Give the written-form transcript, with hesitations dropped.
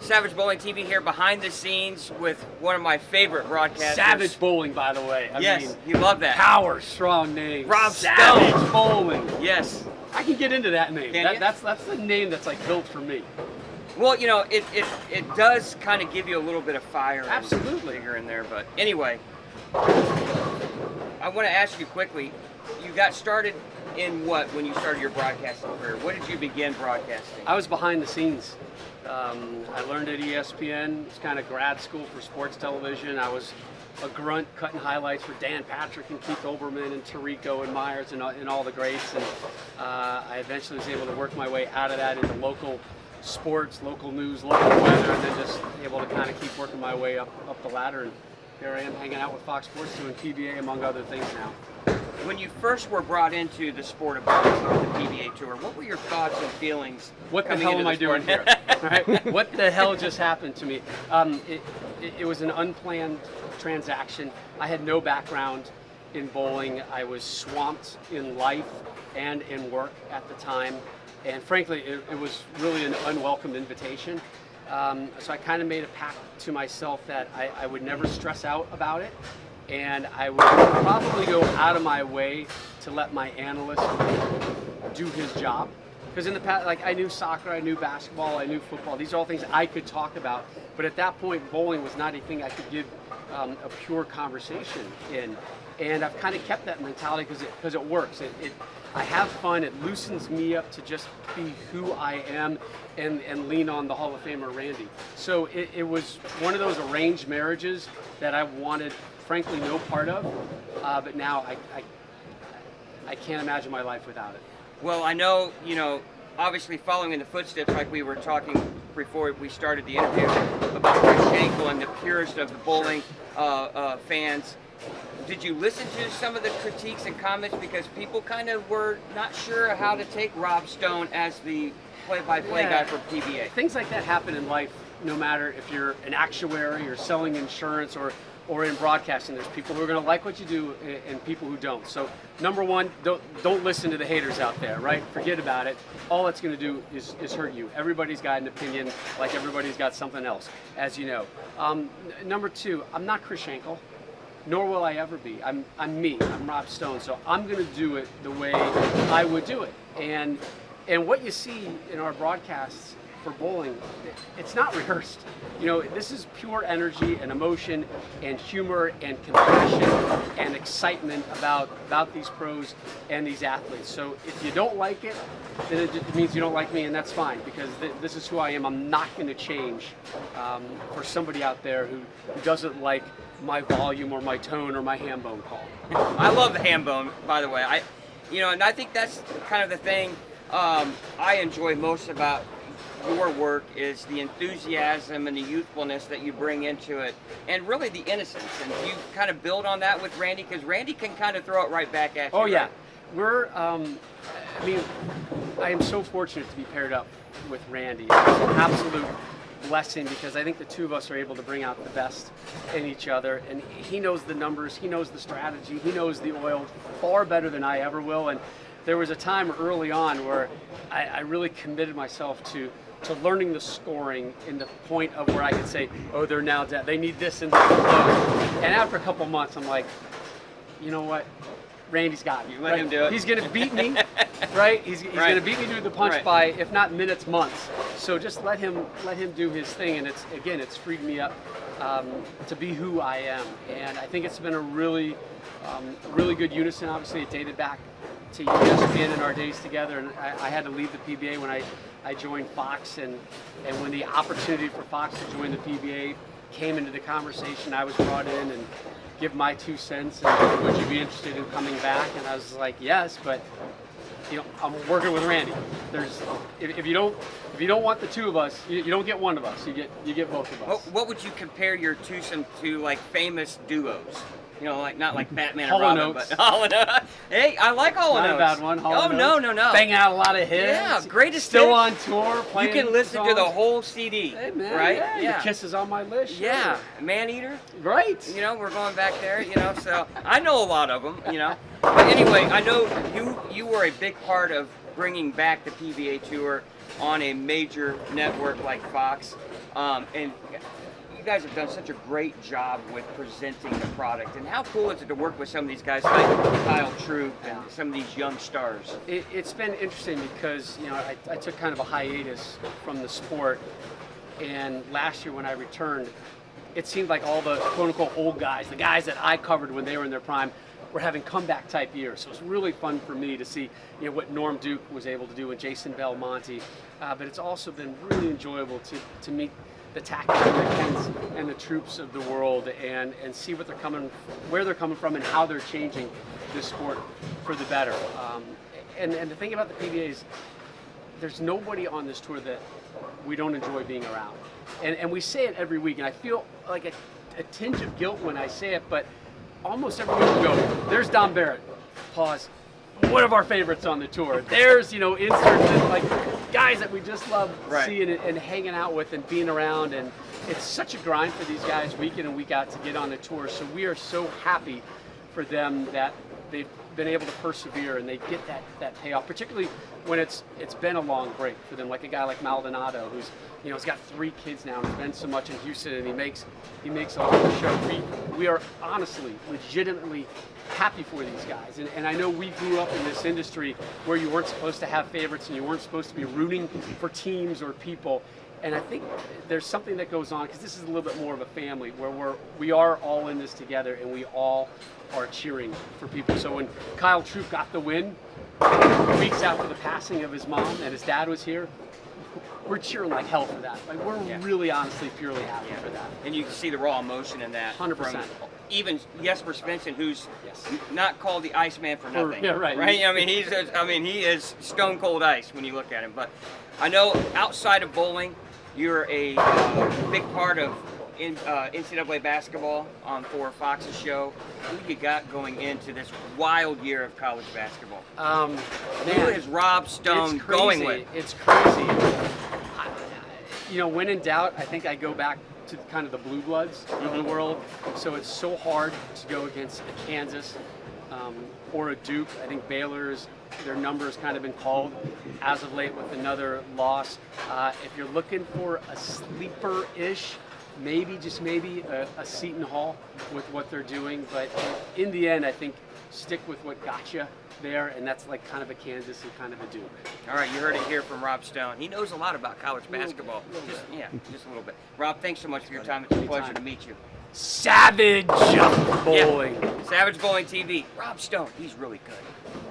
Savage Bowling TV here behind the scenes with one of my favorite broadcasters. Savage Bowling, by the way. I yes, mean, you love that. Power, strong name. Rob Savage Stone. Bowling. Yes. I can get into that name. Can you? That's the name that's like built for me. Well, you know, it does kind of give you a little bit of fire. Absolutely. And vigor in there, but anyway, I want to ask you quickly. You got started in what when you started your broadcasting career? What did you begin broadcasting? I was behind the scenes. I learned at ESPN. It's kind of grad school for sports television. I was a grunt cutting highlights for Dan Patrick and Keith Olbermann and Tirico and Myers and all the greats. And I eventually was able to work my way out of that into local sports, local news, local weather, and then just able to kind of keep working my way up the ladder. And here I am hanging out with Fox Sports doing PBA among other things now. When you first were brought into the sport of bowling, the PBA Tour, what were your thoughts and feelings? What the hell am I doing here? Right? What the hell just happened to me? It was an unplanned transaction. I had no background in bowling. I was swamped in life and in work at the time. And frankly, it was really an unwelcome invitation. So I kind of made a pact to myself that I would never stress out about it. And I would probably go out of my way to let my analyst do his job. Because in the past, like, I knew soccer, I knew basketball, I knew football. These are all things I could talk about. But at that point, bowling was not anything I could give a pure conversation in. And I've kind of kept that mentality because it works. I have fun. It loosens me up to just be who I am and lean on the Hall of Famer Randy. So it was one of those arranged marriages that I wanted, frankly, no part of. But now I can't imagine my life without it. Well, I know, you know, obviously following in the footsteps, like we were talking before we started the interview about Chris Schenkel and the purest of the bowling fans. Did you listen to some of the critiques and comments? Because people kind of were not sure how to take Rob Stone as the play-by-play guy for PBA. Things like that happen in life, no matter if you're an actuary or selling insurance or in broadcasting. There's people who are going to like what you do and people who don't. So number one, don't listen to the haters out there, right? Forget about it. All it's going to do is hurt you. Everybody's got an opinion, like everybody's got something else, as you know. Number two, I'm not Chris Schenkel, nor will I ever be. I'm me. I'm Rob Stone. So I'm going to do it the way I would do it. And what you see in our broadcasts for bowling, it's not rehearsed. You know, this is pure energy and emotion and humor and compassion and excitement about these pros and these athletes. So if you don't like it, then it means you don't like me, and that's fine, because this is who I am. I'm not going to change for somebody out there who doesn't like my volume or my tone or my hambone call. I love the hambone, by the way. And I think that's kind of the thing I enjoy most about your work is the enthusiasm and the youthfulness that you bring into it, and really the innocence. And you kind of build on that with Randy, because Randy can kind of throw it right back at you. Oh yeah, right? we're. I am so fortunate to be paired up with Randy. It's an absolute blessing, because I think the two of us are able to bring out the best in each other. And he knows the numbers, he knows the strategy, he knows the oil far better than I ever will. And there was a time early on where I really committed myself to learning the scoring in the point of where I could say, oh, they're now dead. They need this and that. And after a couple months, I'm like, you know what? Randy's got me. Let him do it. He's going to beat me, right? He's going to beat me to the punch by, if not minutes, months. So just let him do his thing. And it's freed me up to be who I am. And I think it's been a really good unison. Obviously, it dated back to ESPN in our days together, and I had to leave the PBA when I joined Fox, and when the opportunity for Fox to join the PBA came into the conversation, I was brought in and give my 2 cents, and would you be interested in coming back? And I was like, yes, but I'm working with Randy. If you don't want the two of us, you don't get one of us. You get both of us. What would you compare your twosome to, like, famous duos? You know, like not like Batman Hall and and Robin, Oates. but Hall and Oates. Hey, I like Hall and Oates. Not a bad one. Hall and no, Oates. no, no. Banging out a lot of hits. Yeah, greatest Still hits. on tour, playing. You can listen songs. to the whole CD, hey, man, right? Yeah, Your Kisses on my list. Sure. Yeah, Man Eater. Right. You know, we're going back there. You know, so I know a lot of them. You know, but anyway, I know you were a big part of bringing back the PBA Tour on a major network like Fox. And you guys have done such a great job with presenting the product. And how cool is it to work with some of these guys like Kyle Troop and some of these young stars? It's been interesting because, you know, I took kind of a hiatus from the sport, and last year when I returned, it seemed like all the quote-unquote old guys, the guys that I covered when they were in their prime, were having comeback type years. So it's really fun for me to see, you know, what Norm Duke was able to do and Jason Belmonte. But it's also been really enjoyable to meet the Tackers and the Kents and the Troops of the world and see what where they're coming from and how they're changing this sport for the better. And the thing about the PBA is there's nobody on this tour that we don't enjoy being around. And we say it every week, and I feel like a tinge of guilt when I say it, but almost every week we go, there's Don Barrett, pause, one of our favorites on the tour. There's, you know, inserts and like guys that we just love seeing and hanging out with and being around, and it's such a grind for these guys week in and week out to get on the tour. So we are so happy for them that they've been able to persevere and they get that payoff, particularly when it's been a long break for them, like a guy like Maldonado, who's, you know, he's got 3 kids now and has been so much in Houston, and he makes a lot of show. We are honestly, legitimately happy for these guys, and I know we grew up in this industry where you weren't supposed to have favorites and you weren't supposed to be rooting for teams or people, and I think there's something that goes on, because this is a little bit more of a family where we are all in this together and we all are cheering for people. So when Kyle Troop got the win, weeks after the passing of his mom and his dad was here, we're cheering like hell for that. Like, we're really honestly purely happy for that. And you can see the raw emotion in that. 100%. Even Jesper Svensson, who's not called the Iceman for nothing. Yeah, right. Right? I mean, he is stone cold ice when you look at him. But I know outside of bowling, you're a big part of NCAA basketball for Fox's show. Who you got going into this wild year of college basketball? Who is Rob Stone going with? It's crazy. You know, when in doubt, I think I go back to kind of the blue bloods of the world. So it's so hard to go against a Kansas or a Duke. I think Baylor's, their number has kind of been called as of late with another loss. If you're looking for a sleeper-ish, maybe, just maybe, a Seton Hall with what they're doing. But in the end, I think stick with what got you there, and that's like kind of a Kansas and kind of a Duke. All right, you heard it here from Rob Stone. He knows a lot about college basketball. Just a little bit. Rob, thanks so much for your time. It's a pleasure to meet you. Savage Bowling. Savage Bowling TV. Rob Stone, he's really good.